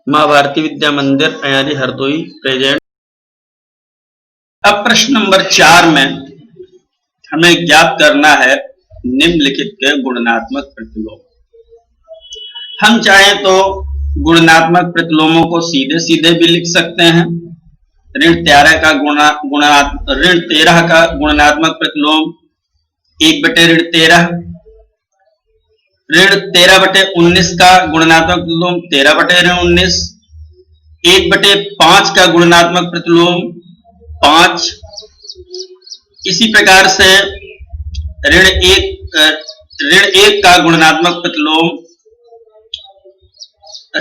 माँ भारती विद्या मंदिर अयारी हरदोई प्रेजेंट। अब प्रश्न नंबर 4 में हमें ज्ञात करना है निम्नलिखित के गुणनात्मक प्रतिलोम। हम चाहें तो गुणनात्मक प्रतिलोमों को सीधे सीधे भी लिख सकते हैं। ऋण 13 का गुणनात्मक प्रतिलोम 1/13, ऋण 13/19 का गुणनात्मक प्रतिलोम 13/19, 1/5 का गुणनात्मक प्रतिलोम 5। इसी प्रकार से ऋण 1 का गुणनात्मक प्रतिलोम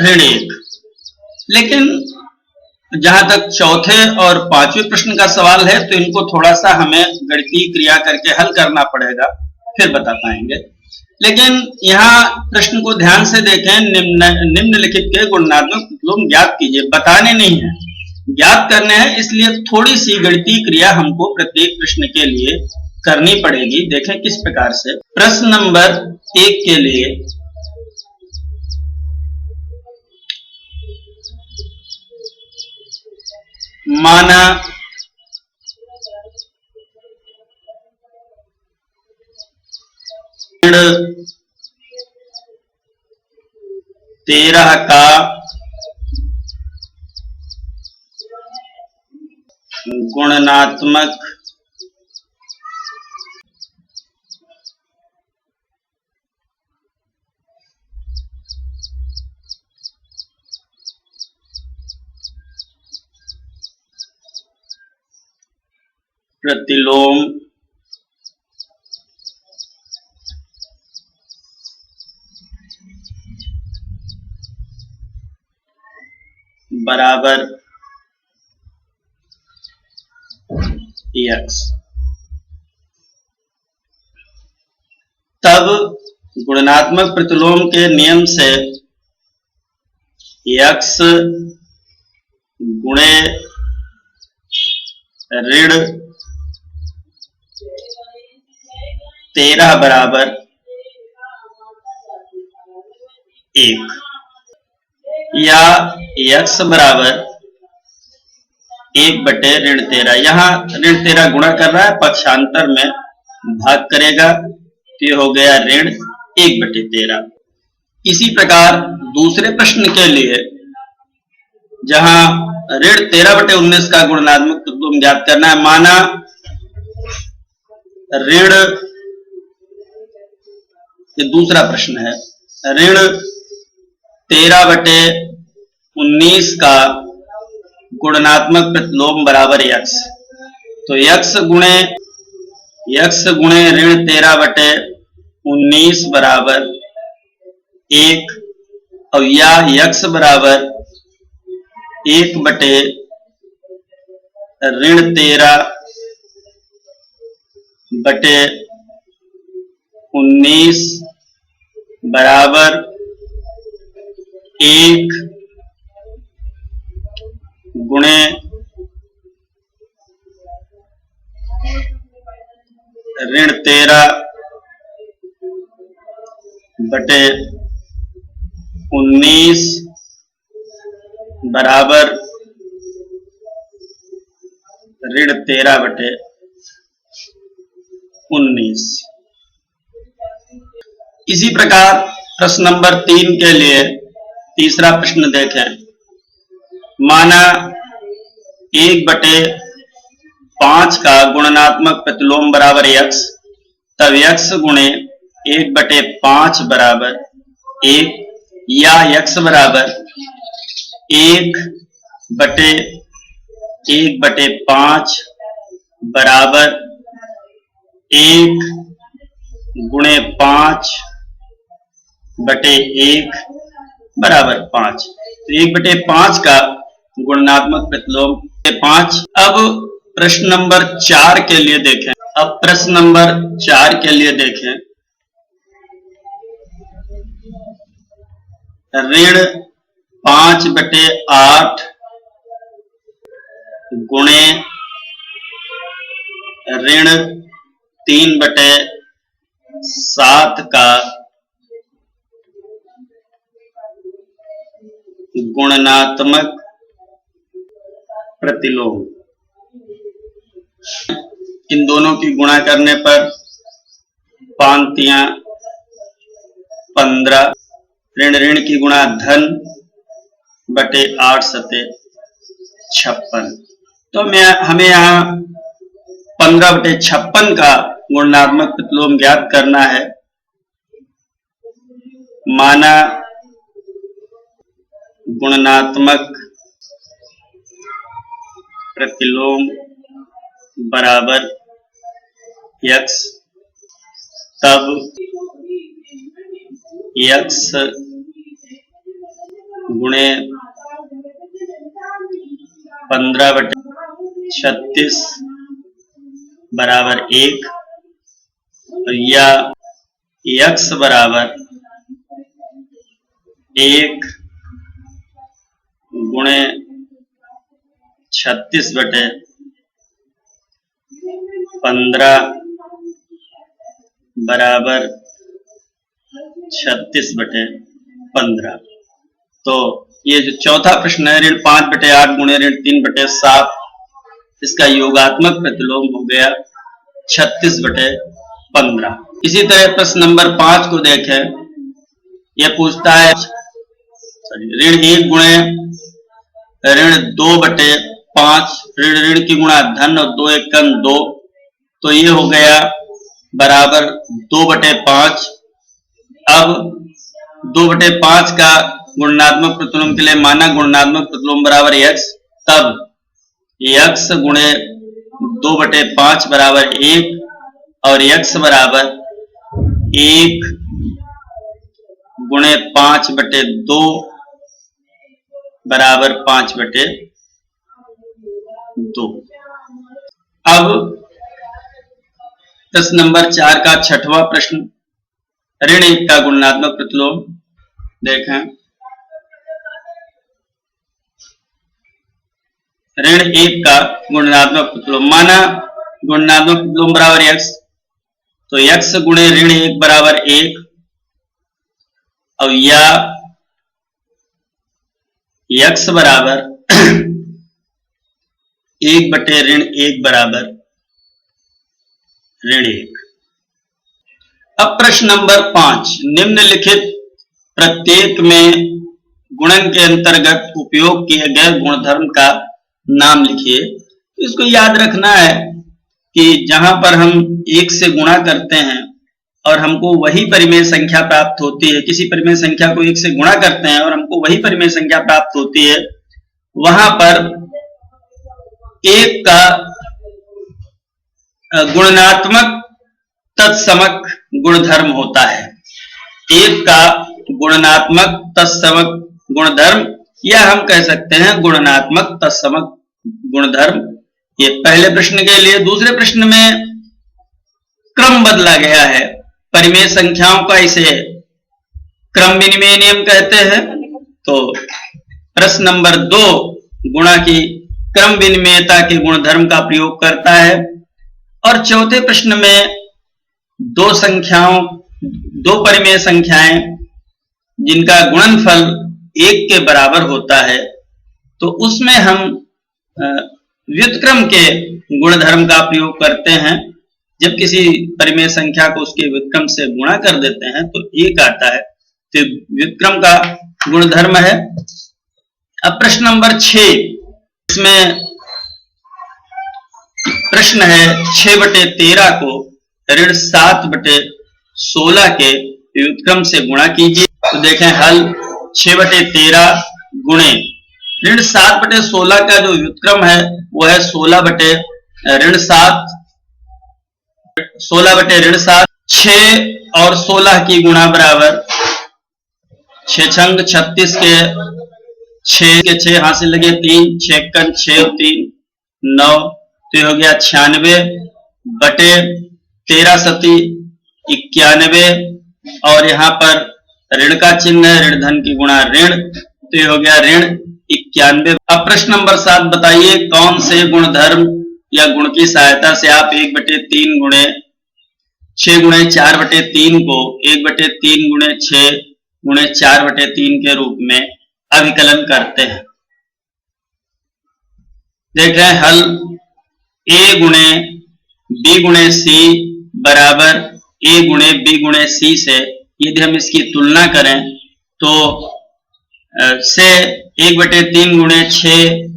ऋण 1। लेकिन जहां तक चौथे और पांचवें प्रश्न का सवाल है तो इनको थोड़ा सा हमें गणितीय क्रिया करके हल करना पड़ेगा, फिर बता पाएंगे। लेकिन यहाँ प्रश्न को ध्यान से देखें। निम्नलिखित के गुणनात्मक प्रतिलोम ज्ञात कीजिए। बताने नहीं है, ज्ञात करने हैं, इसलिए थोड़ी सी गणितीय क्रिया हमको प्रत्येक प्रश्न के लिए करनी पड़ेगी। देखें किस प्रकार से। प्रश्न नंबर 1 के लिए माना ऋण 13 का गुणनात्मक प्रतिलोम बराबर x। तब गुणनात्मक प्रतिलोम के नियम से x गुणे ऋण 13 बराबर 1, या x बराबर 1/13। यहाँ ऋण 13 गुणा कर रहा है, पक्षांतर में भाग करेगा तो ये हो गया ऋण 1/13। इसी प्रकार दूसरे प्रश्न के लिए जहां ऋण 13/19 का गुणनात्मक प्रतिलोम ज्ञात करना है। माना ऋण, ये दूसरा प्रश्न है, ऋण 13/19 का गुणनात्मक प्रतिलोम बराबर x। तो x गुणे ऋण 13/19 बराबर 1, और या x बराबर 1/ऋण 13/19 बराबर 1 गुणे ऋण 13/19 बराबर ऋण 13/19। इसी प्रकार प्रश्न नंबर 3 के लिए तीसरा प्रश्न देखें। माना 1/5 का गुणनात्मक प्रतिलोम बराबर x। तब x गुणे 1/5 बराबर 1, या x बराबर 1/5 बराबर 1 गुणे 5/1 बराबर 5। तो 1/5 का गुणनात्मक प्रतिलोम 5। अब प्रश्न नंबर 4 के लिए देखें। ऋण 5/8 गुणे ऋण 3/7 का गुणनात्मक प्रतिलोम। इन दोनों की गुणा करने पर 5×3 15, ऋण ऋण की गुणा धन बटे 8×7 56। तो हमें यहाँ 15/56 का गुणात्मक प्रतिलोम ज्ञात करना है। माना गुणात्मक प्रतिलोम बराबर x, तब x गुणे 15/36 बराबर 1, या x बराबर 1 गुणे 36/15 बराबर 36/15। तो ये जो चौथा प्रश्न है, ऋण 5/8 गुणे ऋण 3/7, इसका योगात्मक प्रतिलोम हो गया 36/15। इसी तरह प्रश्न नंबर 5 को देखें। यह पूछता है ऋण 1 गुणे ऋण 2/5, ऋण ऋण की गुणा धन और 2 × 2, तो ये हो गया बराबर 2/5। अब 2/5 का गुणात्मक प्रतिलोम के लिए माना गुणात्मक प्रतिलोम बराबर x, तब x गुणे 2/5 बराबर 1, और x बराबर 1 गुणे 5/2 बराबर 5/2। अब प्रश्न नंबर 4 का 6वां प्रश्न, ऋण 1 का गुणात्मक प्रतिलोम देखें। ऋण 1 का गुणात्मक प्रतिलोम, माना गुणात्मक प्रतिलोम बराबर x, तो x गुणे ऋण 1 बराबर 1, और या x बराबर 1/1 बराबर ऋण 1। अब प्रश्न नंबर 5, निम्नलिखित प्रत्येक में गुणन के अंतर्गत उपयोग किए गए गुणधर्म का नाम लिखिए। तो इसको याद रखना है कि जहां पर हम 1 से गुणा करते हैं और हमको वही परिमेय संख्या प्राप्त होती है, किसी परिमेय संख्या को 1 से गुणा करते हैं और हमको वही परिमेय संख्या प्राप्त होती है, वहां पर 1 का गुणात्मक तत्समक गुणधर्म होता है। 1 का गुणात्मक तत्समक गुणधर्म, या हम कह सकते हैं गुणात्मक तत्समक गुणधर्म। ये पहले प्रश्न के लिए। दूसरे प्रश्न में क्रम बदला गया है परिमेय संख्याओं का, इसे क्रम विनिमय नियम कहते हैं। तो प्रश्न नंबर 2 गुणा की क्रम विनिमयता के गुणधर्म का प्रयोग करता है। और चौथे प्रश्न में 2 परिमेय संख्याएं जिनका गुणनफल 1 के बराबर होता है, तो उसमें हम व्युत्क्रम के गुणधर्म का प्रयोग करते हैं। जब किसी परिमेय संख्या को उसके व्युत्क्रम से गुणा कर देते हैं तो 1 आता है, तो व्युत्क्रम का गुणधर्म है। अब प्रश्न नंबर 6, इसमें प्रश्न है 6/13 को ऋण 7/16 के व्युत्क्रम से गुणा कीजिए। तो देखें हल, 6/13 गुणे ऋण 7/16 का जो व्युत्क्रम है वो है 16/7। 6 और 16 की गुणा बराबर 6 छंग 36 के 6 हासिल लगे 3, 6 × 6 = 3 9, तो हो गया 96/13 91, और यहाँ पर ऋण का चिन्ह है, ऋण धन की गुणा ऋण, तो ये हो गया ऋण 91। अब प्रश्न नंबर 7, बताइए कौन से गुणधर्म या गुण की सहायता से आप 1/3 गुणे 6 गुणे 4/3 को 1/3 गुणे 6 गुणे 4/3 के रूप में अभिकलन करते हैं। देख रहे हैं हल a गुणे b गुणे c बराबर a गुणे b गुणे c से यदि हम इसकी तुलना करें तो से 1/3 गुणे 6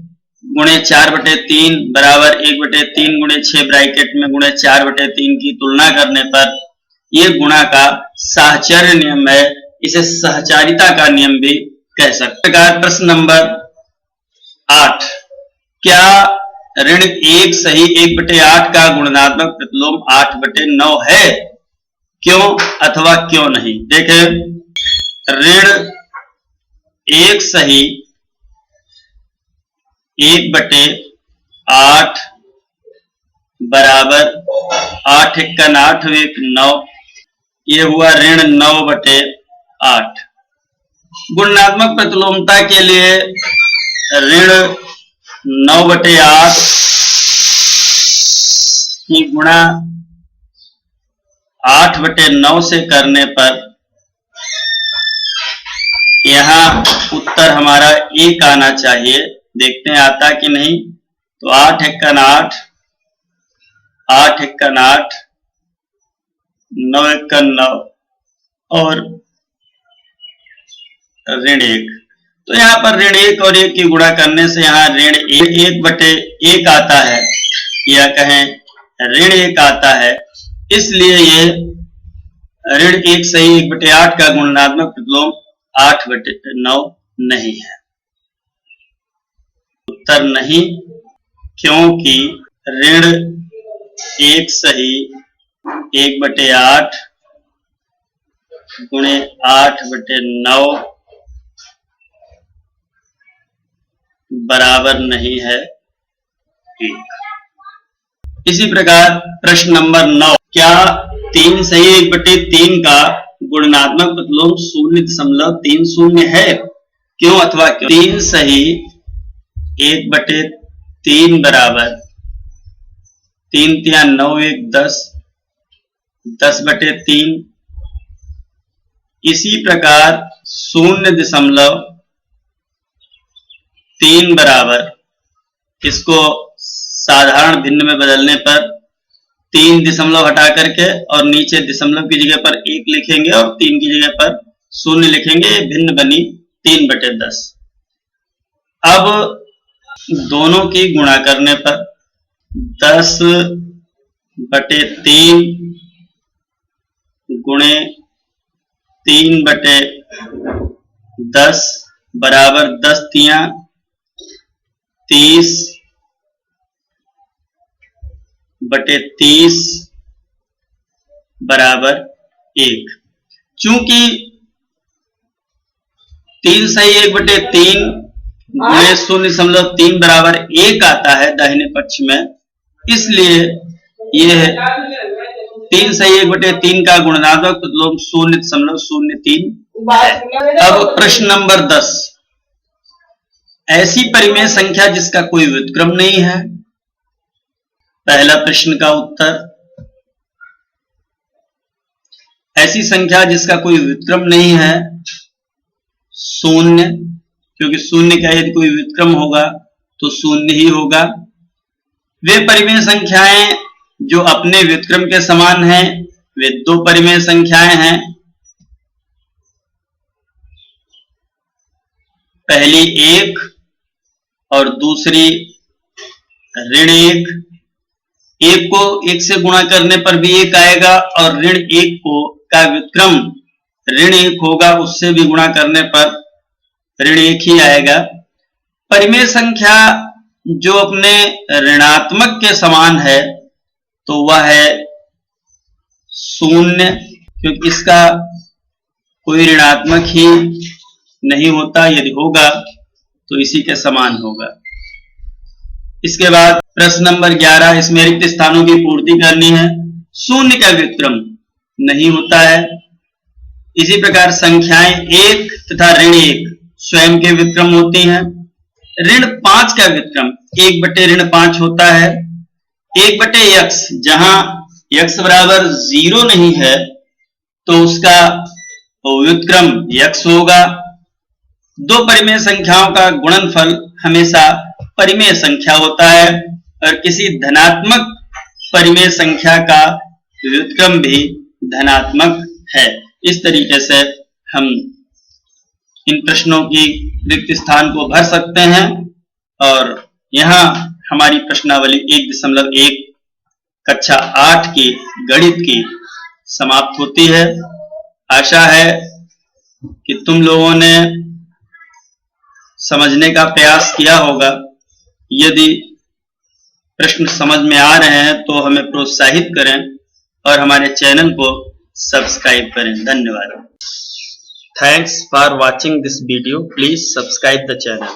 गुणे 4/3 बराबर 1/3 गुणे 6 ब्रैकेट में गुणे 4/3 की तुलना करने पर ये गुणा का साहचर्य नियम है, इसे सहचारिता का नियम भी कह सकते हैं। प्रश्न नंबर 8, क्या ऋण 1 सही 1/8 का गुणनात्मक प्रतिलोम 8/9 है? क्यों अथवा क्यों नहीं? देखें, ऋण 1 सही 1/8 बराबर 8 × 8 = 9, ये हुआ ऋण 9/8। गुणात्मक प्रतिलोमता के लिए ऋण 9/8 की गुणा 8/9 से करने पर यहाँ उत्तर हमारा 1 आना चाहिए। देखते हैं आता कि नहीं। तो 8 × 8 8 × 8 9 × 9 और ऋण 1। तो यहाँ पर ऋण 1 और 1 की गुणा करने से यहाँ ऋण 1/1 आता है, या कहें ऋण 1 आता है। इसलिए ये ऋण 1 सही 1/8 का गुणात्मक प्रतिलोम 8/9 नहीं है। उत्तर नहीं, क्योंकि ऋण 1 सही 1/8 गुणे 8/9 बराबर नहीं है 1। इसी प्रकार प्रश्न नंबर 9, क्या 3 सही 1/3 का गुणात्मक प्रतिलोम 0.30 है? क्यों अथवा क्यों? 3 सही 1/3 बराबर 3 × 9 = 10, 10/3। इसी प्रकार 0.3 बराबर, इसको साधारण भिन्न में बदलने पर 3 दशमलव हटा करके और नीचे दशमलव की जगह पर 1 लिखेंगे और 3 की जगह पर 0 लिखेंगे, भिन्न बनी 3/10। अब दोनों की गुणा करने पर 10/3 गुणे 3/10 बराबर 10 × 30/30 बराबर 1। चूंकि 3 सही 1/3 गुणे 0.3 बराबर 1 आता है दाहिने पक्ष में, इसलिए यह 3 सही 1/3 का गुणात्मक प्रतिलोम 0.03 है। अब प्रश्न नंबर 10, ऐसी परिमेय संख्या जिसका कोई व्युत्क्रम नहीं है। पहला प्रश्न का उत्तर, ऐसी संख्या जिसका कोई व्युत्क्रम नहीं है 0, क्योंकि 0 का यदि कोई व्युत्क्रम होगा तो 0 ही होगा। वे परिमेय संख्याएं जो अपने व्युत्क्रम के समान हैं वे 2 परिमेय संख्याएं हैं। पहली 1 और दूसरी ऋण 1। 1 को 1 से गुणा करने पर भी 1 आएगा और ऋण 1 को का व्युत्क्रम ऋण 1 होगा, उससे भी गुणा करने पर ऋण 1 ही आएगा। परिमेय संख्या जो अपने ऋणात्मक के समान है तो वह है 0, क्योंकि इसका कोई ऋणात्मक ही नहीं होता, यदि होगा तो इसी के समान होगा। इसके बाद प्रश्न नंबर 11, इसमें रिक्त स्थानों की पूर्ति करनी है। 0 का व्युत्क्रम नहीं होता है। इसी प्रकार संख्याएं 1 तथा ऋण 1 स्वयं के व्युत्क्रम होती हैं। ऋण 5 का व्युत्क्रम 1/5 होता है। 1/x, जहां x बराबर 0 नहीं है तो उसका व्युत्क्रम x होगा। दो परिमेय संख्याओं का गुणनफल हमेशा परिमेय संख्या होता है और किसी धनात्मक परिमेय संख्या का व्युत्क्रम भी धनात्मक है। इस तरीके से हम इन प्रश्नों की रिक्त स्थान को भर सकते हैं और यहाँ हमारी प्रश्नावली 1.1 कक्षा 8 की गणित की समाप्त होती है। आशा है कि तुम लोगों ने समझने का प्रयास किया होगा। यदि प्रश्न समझ में आ रहे हैं तो हमें प्रोत्साहित करें और हमारे चैनल को सब्सक्राइब करें। धन्यवाद। Thanks for watching this video. Please subscribe the channel.